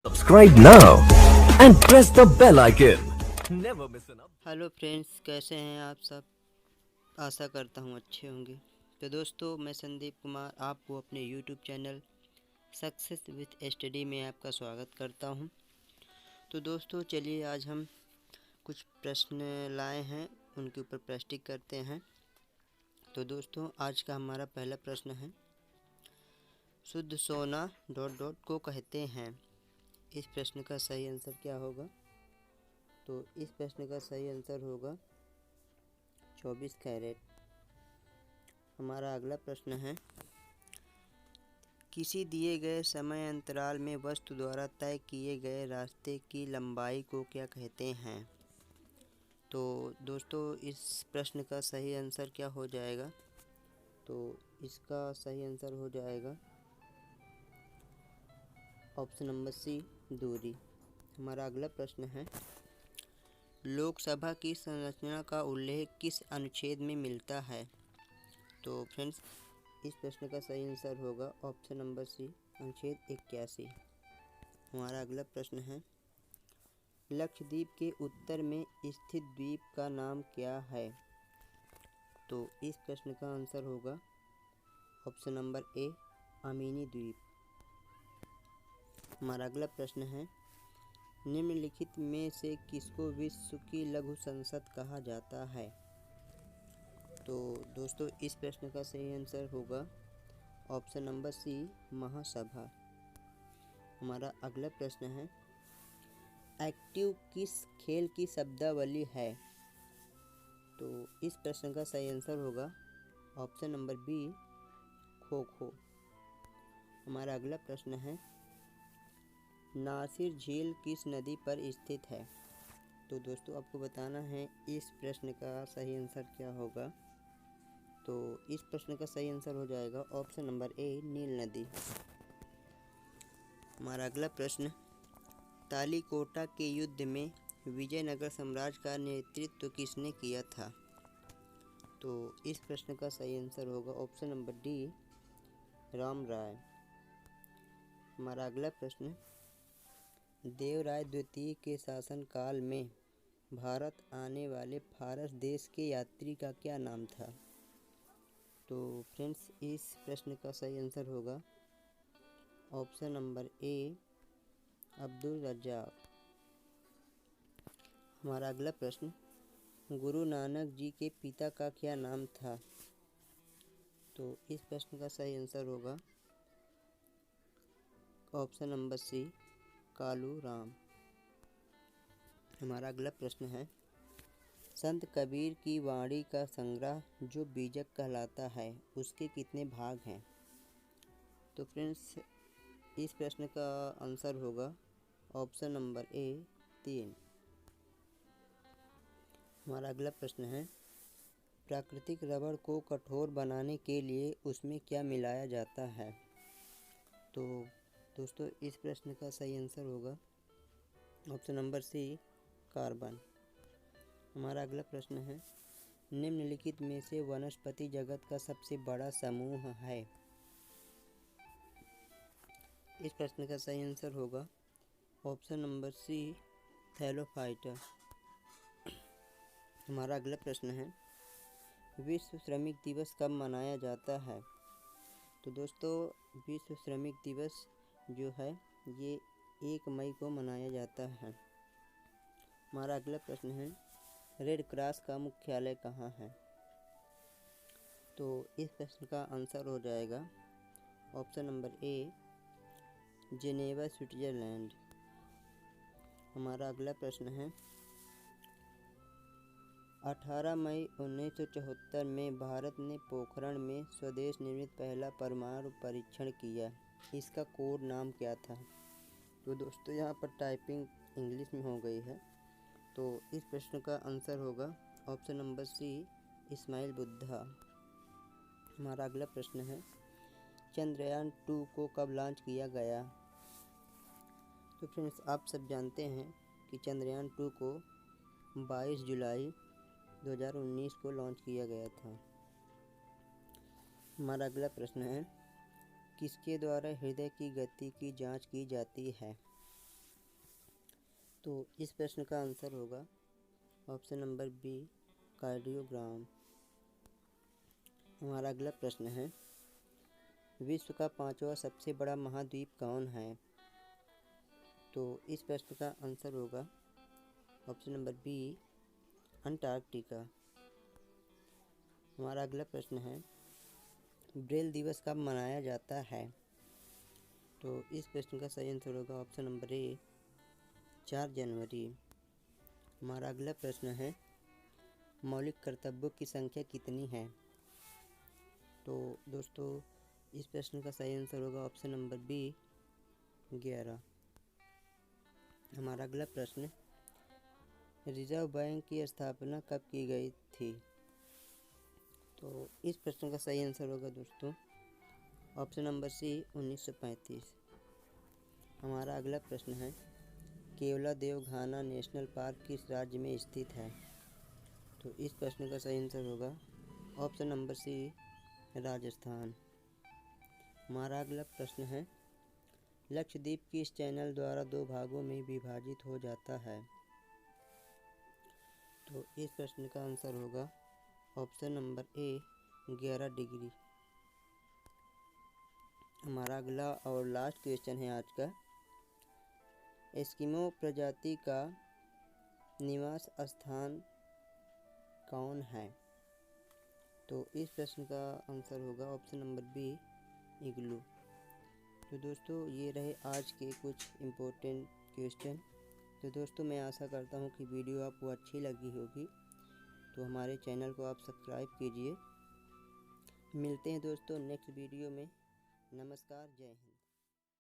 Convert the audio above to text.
Subscribe now and press the bell icon. Never miss an update. Hello friends, कैसे हैं आप सब। आशा करता हूँ अच्छे होंगे। तो दोस्तों, मैं संदीप कुमार आपको अपने YouTube channel success with study में आपका स्वागत करता हूँ। तो दोस्तों, चलिए आज हम कुछ प्रश्न लाए हैं, उनके ऊपर प्रैक्टिस करते हैं। तो दोस्तों, आज का हमारा पहला प्रश्न है, शुद्ध सोना डॉट डॉट को कहते हैं। इस प्रश्न का सही आंसर क्या होगा? तो इस प्रश्न का सही आंसर होगा 24 कैरेट। हमारा अगला प्रश्न है, किसी दिए गए समय अंतराल में वस्तु द्वारा तय किए गए रास्ते की लंबाई को क्या कहते हैं? तो दोस्तों, इस प्रश्न का सही आंसर क्या हो जाएगा? तो इसका सही आंसर हो जाएगा ऑप्शन नंबर सी, दूरी। हमारा अगला प्रश्न है, लोकसभा की संरचना का उल्लेख किस अनुच्छेद में मिलता है? तो फ्रेंड्स, इस प्रश्न का सही आंसर होगा ऑप्शन नंबर सी, अनुच्छेद 81। हमारा अगला प्रश्न है, लक्षद्वीप के उत्तर में स्थित द्वीप का नाम क्या है? तो इस प्रश्न का आंसर होगा ऑप्शन नंबर ए, अमीनी द्वीप। हमारा अगला प्रश्न है, निम्नलिखित में से किसको विश्व की लघु संसद कहा जाता है? तो दोस्तों, इस प्रश्न का सही आंसर होगा ऑप्शन नंबर सी, महासभा। हमारा अगला प्रश्न है, एक्टिव किस खेल की शब्दावली है? तो इस प्रश्न का सही आंसर होगा option number B, kho kho. हमारा अगला प्रश्न है, नासिर झील किस नदी पर स्थित है? तो दोस्तों, आपको बताना है इस प्रश्न का सही आंसर क्या होगा। तो इस प्रश्न का सही आंसर हो जाएगा ऑप्शन नंबर ए, नील नदी। हमारा अगला प्रश्न, तालीकोटा के युद्ध में विजयनगर साम्राज्य का नेतृत्व किसने किया था? तो इस प्रश्न का सही आंसर होगा ऑप्शन नंबर डी, राम राय। हमारा अगला प्रश्न, देवराय द्वितीय के शासनकाल में भारत आने वाले फारस देश के यात्री का क्या नाम था? तो फ्रेंड्स, इस प्रश्न का सही आंसर होगा option number A, Abdul Razzaq. हमारा अगला प्रश्न, गुरु नानक जी के पिता का क्या नाम था? तो इस प्रश्न का सही आंसर होगा option number C, Kalu Ram. हमारा अगला प्रश्न है, संत कबीर की वाणी का संग्रह जो बीजक कहलाता है उसके कितने भाग हैं? तो फ्रेंड्स, इस प्रश्न का आंसर होगा ऑप्शन नंबर ए, 3। हमारा अगला प्रश्न है, प्राकृतिक रबड़ को कठोर बनाने के लिए उसमें क्या मिलाया जाता है? तो दोस्तों, इस प्रश्न का सही आंसर होगा ऑप्शन नंबर सी, कार्बन। हमारा अगला प्रश्न है, निम्नलिखित में से वनस्पति जगत का सबसे बड़ा समूह है? इस प्रश्न का सही आंसर होगा ऑप्शन नंबर सी, थैलोफाइटा। हमारा अगला प्रश्न है, विश्व श्रमिक दिवस कब मनाया जाता है? तो दोस्तों, विश्व श्रमिक दिवस जो है ये 1 मई को मनाया जाता है। हमारा अगला प्रश्न है, रेड क्रॉस का मुख्यालय कहाँ है? तो इस प्रश्न का आंसर हो जाएगा option number A, Geneva, Switzerland. हमारा अगला प्रश्न है, 18 मई 1974 में भारत ने पोखरण में स्वदेश निर्मित पहला परमाणु परीक्षण किया। इसका कोड नाम क्या था? तो दोस्तों, यहाँ पर टाइपिंग इंग्लिश में हो गई है। तो इस प्रश्न का आंसर होगा option number C, Ismail Buddha. हमारा अगला प्रश्न है, चंद्रयान 2 को कब लॉन्च किया गया? तो फ्रेंड्स, आप सब जानते हैं कि चंद्रयान 2 को 22 जुलाई 2019 को लॉन्च किया गया था। हमारा अगला प्रश्न है, किसके द्वारा हृदय की गति की जांच की जाती है? तो इस प्रश्न का आंसर होगा ऑप्शन नंबर बी, कार्डियोग्राम। हमारा अगला प्रश्न है, विश्व का 5वां सबसे बड़ा महाद्वीप कौन है? तो इस प्रश्न का आंसर होगा ऑप्शन नंबर बी, अंटार्कटिका। हमारा अगला प्रश्न है, ब्रेल दिवस कब मनाया जाता है? तो इस प्रश्न का सही आंसर होगा ऑप्शन नंबर ए, 4 जनवरी। हमारा अगला प्रश्न है, मौलिक कर्तव्यों की संख्या कितनी है? तो दोस्तों इस प्रश्न का सही आंसर होगा ऑप्शन नंबर बी, 11। हमारा अगला प्रश्न, रिजर्व बैंक की स्थापना कब की गई थी? तो इस प्रश्न का सही आंसर होगा दोस्तों ऑप्शन नंबर सी, 1935। हमारा अगला प्रश्न है, केवलादेव घाना नेशनल पार्क किस राज्य में स्थित है? तो इस प्रश्न का सही आंसर होगा ऑप्शन नंबर सी, राजस्थान। हमारा अगला प्रश्न है, लक्षद्वीप किस चैनल द्वारा 2 भागों में विभाजित हो जाता है? तो इस प्रश्न का आंसर होगा ऑप्शन नंबर ए, 11 डिग्री। हमारा अगला और लास्ट क्वेश्चन है आज का, एस्किमो प्रजाति का निवास स्थान कौन है? तो इस प्रश्न का आंसर होगा ऑप्शन नंबर बी, इग्लू। तो दोस्तों ये रहे आज के कुछ इम्पोर्टेंट क्वेश्चन। तो दोस्तों मैं आशा करता हूँ कि वीडियो आपको अच्छी लगी होगी, तो हमारे चैनल को आप सब्सक्राइब कीजिए। मिलते हैं दोस्तों नेक्स्ट वीडियो में। नमस्कार, जय हिंद।